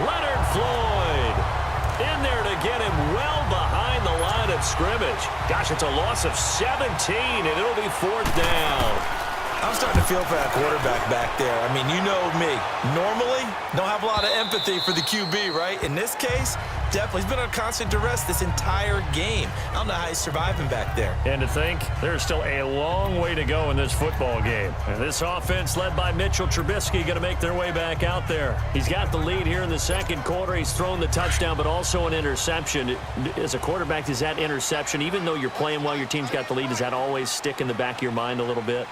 Leonard Floyd in there to get him well behind the line of scrimmage. Gosh, it's a loss of 17, and it'll be 4th down. I'm starting to feel for that quarterback back there. I mean, you know me. Normally, don't have a lot of empathy for the QB, right? In this case, definitely. He's been on constant duress this entire game. I don't know how he's surviving back there. And to think, there's still a long way to go in this football game. And this offense led by Mitchell Trubisky going to make their way back out there. He's got the lead here in the second quarter. He's thrown the touchdown, but also an interception. As a quarterback, does that interception, even though you're playing well, your team's got the lead, does that always stick in the back of your mind a little bit?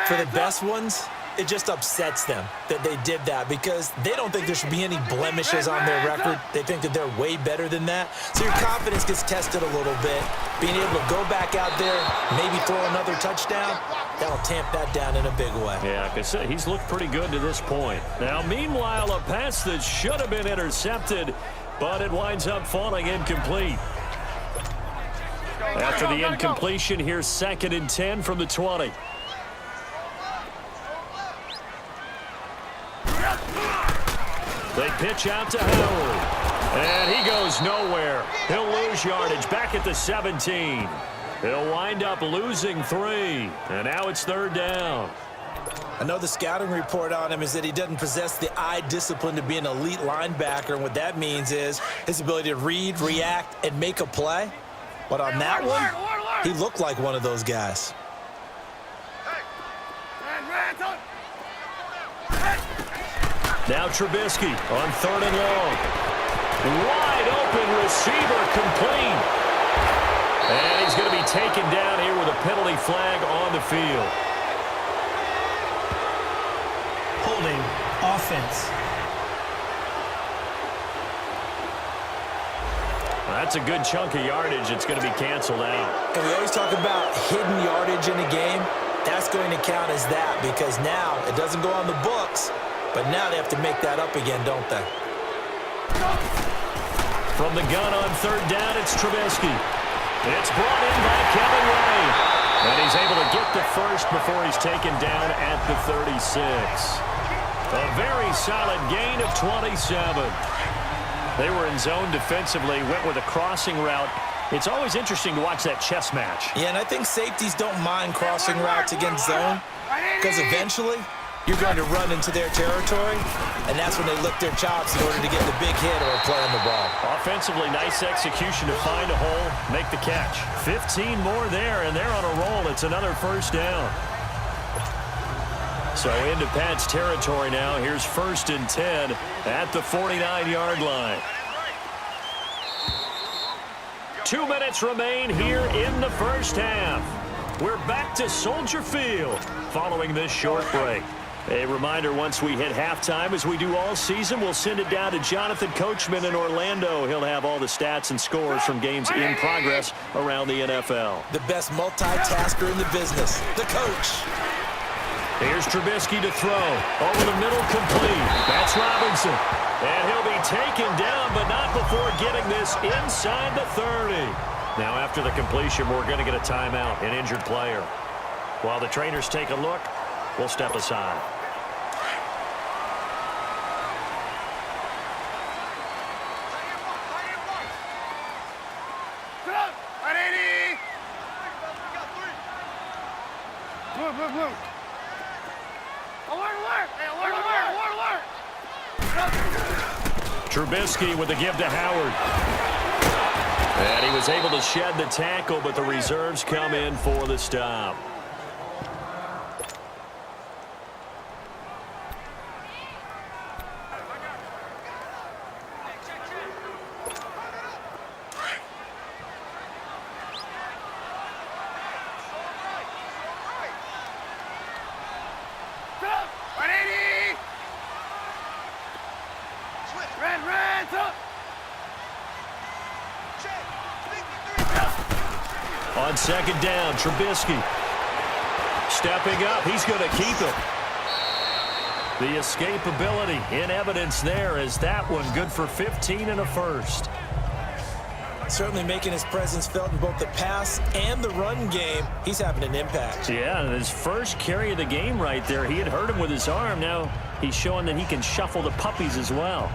For the best ones, it just upsets them that they did that because they don't think there should be any blemishes on their record. They think that they're way better than that. So your confidence gets tested a little bit. Being able to go back out there, maybe throw another touchdown, that'll tamp that down in a big way. Yeah, like I said, he's looked pretty good to this point. Now, meanwhile, a pass that should have been intercepted, but it winds up falling incomplete. After the incompletion, here's 2nd and 10 from the 20. They pitch out to Howard. And he goes nowhere. He'll lose yardage back at the 17. He'll wind up losing 3. And now it's 3rd down. I know the scouting report on him is that he doesn't possess the eye discipline to be an elite linebacker. And what that means is his ability to read, react, and make a play. But on that one, he looked like one of those guys. Now Trubisky on 3rd and long. Wide open receiver complete. And he's going to be taken down here with a penalty flag on the field. Holding offense. That's a good chunk of yardage. It's going to be canceled out. And we always talk about hidden yardage in a game. That's going to count as that because now it doesn't go on the books, but now they have to make that up again, don't they? From the gun on 3rd down, it's Trubisky. It's brought in by Kevin Ray. And he's able to get the first before he's taken down at the 36. A very solid gain of 27. They were in zone defensively, went with a crossing route. It's always interesting to watch that chess match. Yeah, and I think safeties don't mind crossing routes against zone because eventually you're going to run into their territory, and that's when they lick their chops in order to get the big hit or play on the ball. Offensively, nice execution to find a hole, make the catch. 15 more there, and they're on a roll. It's another 1st down. So into Pat's territory now. Here's 1st and 10 at the 49-yard line. 2 minutes remain here in the first half. We're back to Soldier Field following this short break. A reminder, once we hit halftime, as we do all season, we'll send it down to Jonathan Coachman in Orlando. He'll have all the stats and scores from games in progress around the NFL. The best multitasker in the business, the coach. Here's Trubisky to throw. Over the middle, complete. That's Robinson. And he'll be taken down, but not before getting this inside the 30. Now, after the completion, we're going to get a timeout, an injured player. While the trainers take a look, we'll step aside. Trubisky with the give to Howard. And he was able to shed the tackle, but the reserves come in for the stop. On 2nd down, Trubisky stepping up. He's going to keep it. The escapability in evidence there as that one good for 15 and a first. Certainly making his presence felt in both the pass and the run game. He's having an impact. Yeah, and his first carry of the game right there, he had hurt him with his arm. Now he's showing that he can shuffle the puppies as well.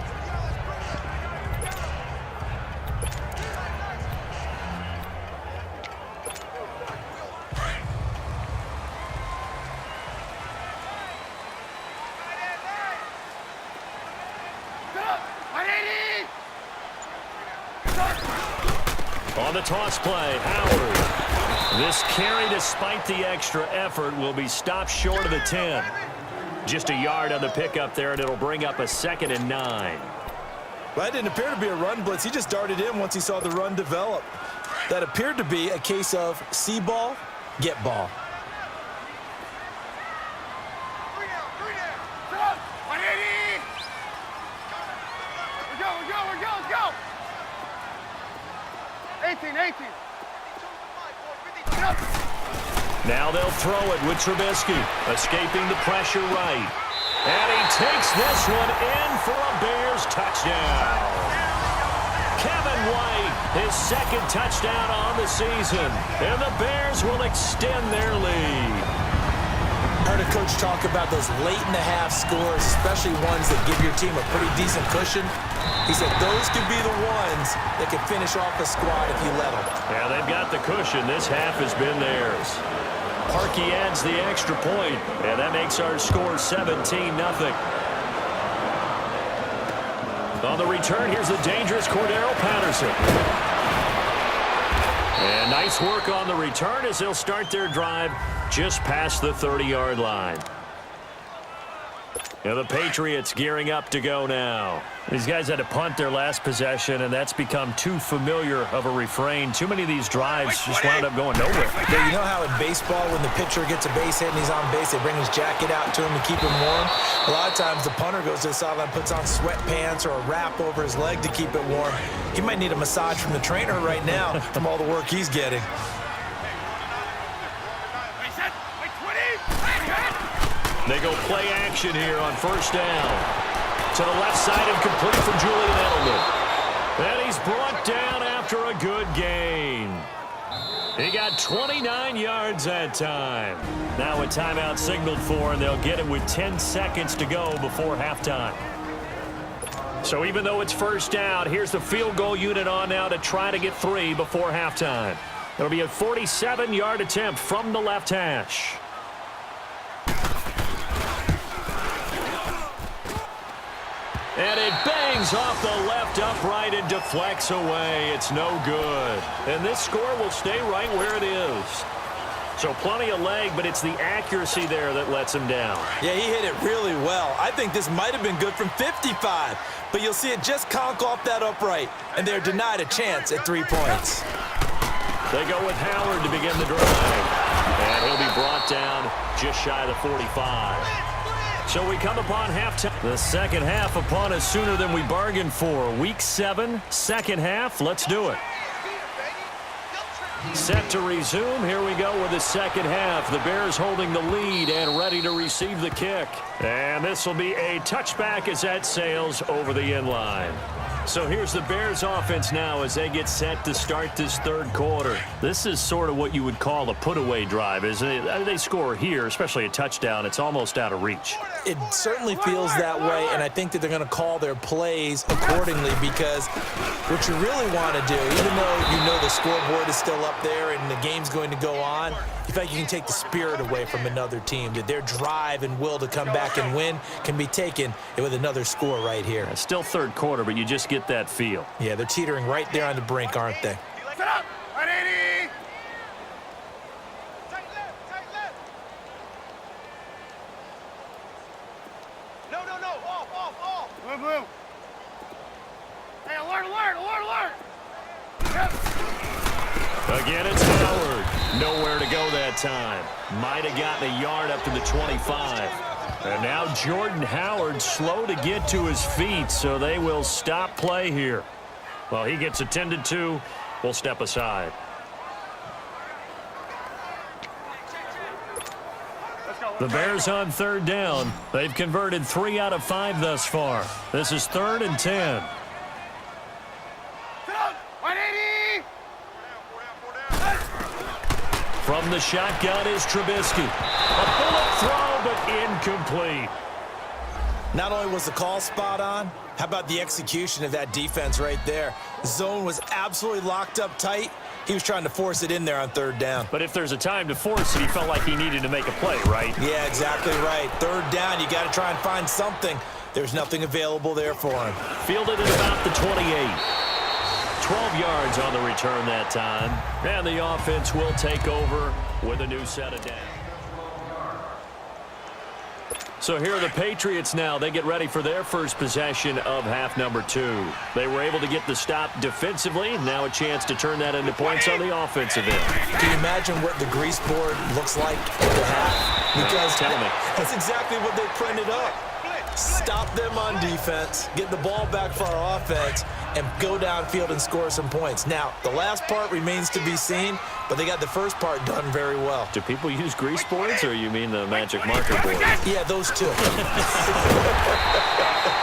On the toss play, Howard. This carry, despite the extra effort, will be stopped short of the 10. Just a yard on the pickup there, and it'll bring up a 2nd and 9. Well, that didn't appear to be a run blitz. He just darted in once he saw the run develop. That appeared to be a case of see ball, get ball. Let's go. 18. Now they'll throw it with Trubisky, escaping the pressure right. And he takes this one in for a Bears touchdown. Kevin White, his 2nd touchdown on the season. And the Bears will extend their lead. I heard a coach talk about those late-in-the-half scores, especially ones that give your team a pretty decent cushion. He said those could be the ones that could finish off a squad if you let them. Yeah, they've got the cushion. This half has been theirs. Parkey adds the extra point, and that makes our score 17-0. On the return, here's the dangerous Cordero Patterson. And nice work on the return as they'll start their drive just past the 30-yard line. Now the Patriots gearing up to go now. These guys had to punt their last possession, and that's become too familiar of a refrain. Too many of these drives just wound up going nowhere. Yeah, you know how in baseball when the pitcher gets a base hit and he's on base, they bring his jacket out to him to keep him warm? A lot of times the punter goes to the sideline, puts on sweatpants or a wrap over his leg to keep it warm. He might need a massage from the trainer right now from all the work he's getting. They go play action here on 1st down. To the left side and complete for Julian Edelman. And he's brought down after a good gain. He got 29 yards that time. Now a timeout signaled for, and they'll get it with 10 seconds to go before halftime. So even though it's 1st down, here's the field goal unit on now to try to get 3 before halftime. It'll be a 47-yard attempt from the left hash. And it bangs off the left upright and deflects away. It's no good. And this score will stay right where it is. So plenty of leg, but it's the accuracy there that lets him down. Yeah, he hit it really well. I think this might have been good from 55. But you'll see it just conk off that upright. And they're denied a chance at 3 points. They go with Howard to begin the drive. And he'll be brought down just shy of the 45. So we come upon halftime. The second half upon us sooner than we bargained for. Week 7, second half. Let's do it. Set to resume. Here we go with the second half. The Bears holding the lead and ready to receive the kick. And this will be a touchback as that sails over the end line. So here's the Bears offense now as they get set to start this 3rd quarter. This is sort of what you would call a put-away drive, isn't it? They score here, especially a touchdown. It's almost out of reach. It certainly feels that way, and I think that they're going to call their plays accordingly because what you really want to do, even though you know the scoreboard is still up there and the game's going to go on, you feel like you can take the spirit away from another team, that their drive and will to come back and win can be taken with another score right here. It's still 3rd quarter, but you just get that feel. Yeah, they're teetering right there on the brink, aren't they? Set up. 180. No. Off. Move. Hey, alert. Yep. Again, it's Howard. Nowhere to go that time. Might have gotten a yard up to the 25. And now Jordan Howard slow to get to his feet, so they will stop play here. Well, he gets attended to. We'll step aside. The Bears on 3rd down. They've converted 3 out of 5 thus far. This is 3rd and 10. From the shotgun is Trubisky. A bullet throw, but incomplete. Not only was the call spot on, how about the execution of that defense right there? The zone was absolutely locked up tight. He was trying to force it in there on 3rd down. But if there's a time to force it, he felt like he needed to make a play, right? Yeah, exactly right. 3rd down, you got to try and find something. There's nothing available there for him. Fielded at about the 28. 12 yards on the return that time. And the offense will take over with a new set of downs. So here are the Patriots now. They get ready for their first possession of half number 2. They were able to get the stop defensively. Now a chance to turn that into points on the offensive end. Can you imagine what the grease board looks like at the half? Because that's exactly what they printed up. Stop them on defense, get the ball back for our offense, and go downfield and score some points. Now, the last part remains to be seen, but they got the first part done very well. Do people use grease boards, or you mean the magic marker board? Yeah, those two.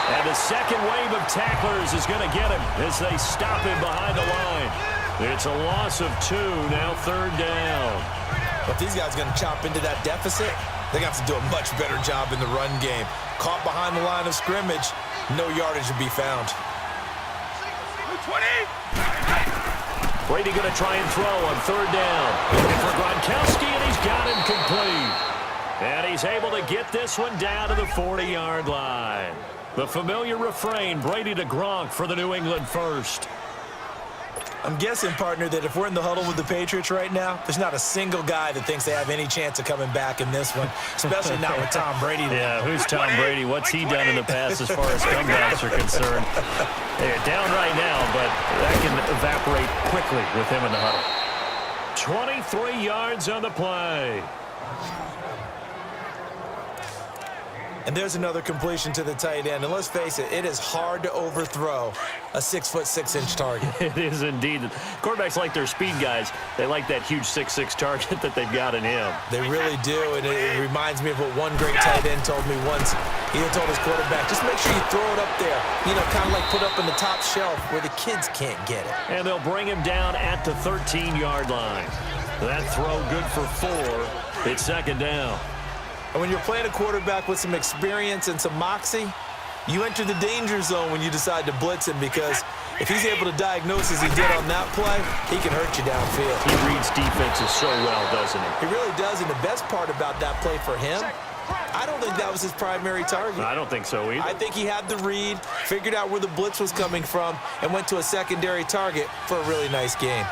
And the second wave of tacklers is going to get him as they stop him behind the line. It's a loss of 2, now third down. But these guys are going to chop into that deficit. They're going to have to do a much better job in the run game. Caught behind the line of scrimmage, no yardage to be found. 20. Brady going to try and throw on third down. Looking for Gronkowski, and he's got him complete. And he's able to get this one down to the 40-yard line. The familiar refrain, Brady to Gronk for the New England first. I'm guessing, partner, that if we're in the huddle with the Patriots right now, there's not a single guy that thinks they have any chance of coming back in this one, especially not with Tom Brady. Yeah, who's Tom Brady? What's he done in the past as far as comebacks are concerned? They're down right now, but that can evaporate quickly with him in the huddle. 23 yards on the play. And there's another completion to the tight end. And let's face it, it is hard to overthrow a 6'6" target. It is indeed. Quarterbacks like their speed guys. They like that huge 6'6" target that they've got in him. They really do, and it reminds me of what one great tight end told me once. He told his quarterback, just make sure you throw it up there. You know, kind of like put up in the top shelf where the kids can't get it. And they'll bring him down at the 13-yard line. That throw good for 4. It's second down. And when you're playing a quarterback with some experience and some moxie, you enter the danger zone when you decide to blitz him, because if he's able to diagnose as he did on that play, he can hurt you downfield. He reads defenses so well, doesn't he? He really does, and the best part about that play for him, I don't think that was his primary target. I don't think so either. I think he had the read, figured out where the blitz was coming from, and went to a secondary target for a really nice game.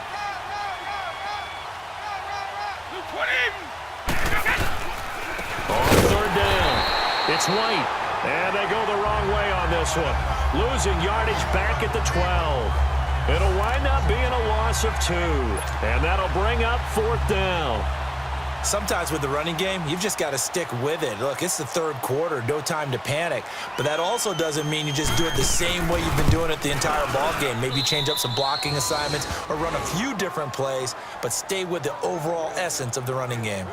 On third down, it's White, and they go the wrong way on this one. Losing yardage back at the 12. It'll wind up being a loss of 2, and that'll bring up fourth down. Sometimes with the running game, you've just got to stick with it. Look, it's the third quarter, no time to panic. But that also doesn't mean you just do it the same way you've been doing it the entire ball game. Maybe change up some blocking assignments or run a few different plays, but stay with the overall essence of the running game.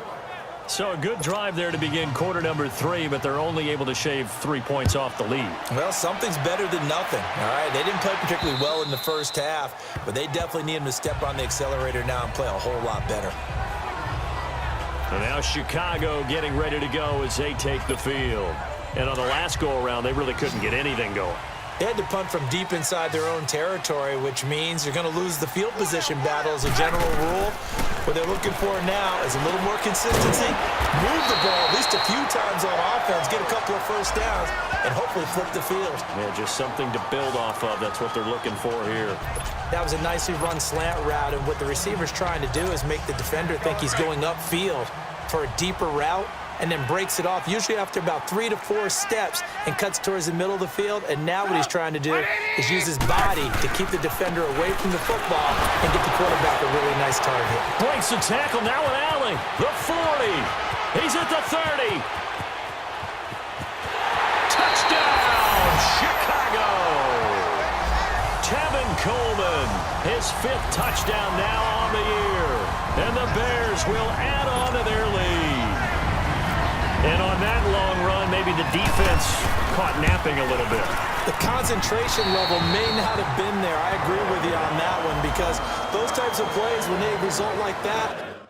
So a good drive there to begin quarter number 3, but they're only able to shave 3 points off the lead. Well, something's better than nothing, all right? They didn't play particularly well in the first half, but they definitely need them to step on the accelerator now and play a whole lot better. And now Chicago getting ready to go as they take the field. And on the last go-around, they really couldn't get anything going. They had to punt from deep inside their own territory, which means you're going to lose the field position battle as a general rule. What they're looking for now is a little more consistency, move the ball at least a few times on offense, get a couple of first downs, and hopefully flip the field. Yeah, just something to build off of. That's what they're looking for here. That was a nicely run slant route, and what the receiver's trying to do is make the defender think he's going upfield for a deeper route, and then breaks it off, usually after about 3 to 4 steps, and cuts towards the middle of the field. And now what he's trying to do is use his body to keep the defender away from the football and get the quarterback a really nice target. Breaks the tackle now with Allen. The 40. He's at the 30. Touchdown, Chicago. Tevin Coleman, his 5th touchdown now on the year. And the Bears will add on to their lead. And on that long run, maybe the defense caught napping a little bit. The concentration level may not have been there. I agree with you on that one, because those types of plays, when they result like that,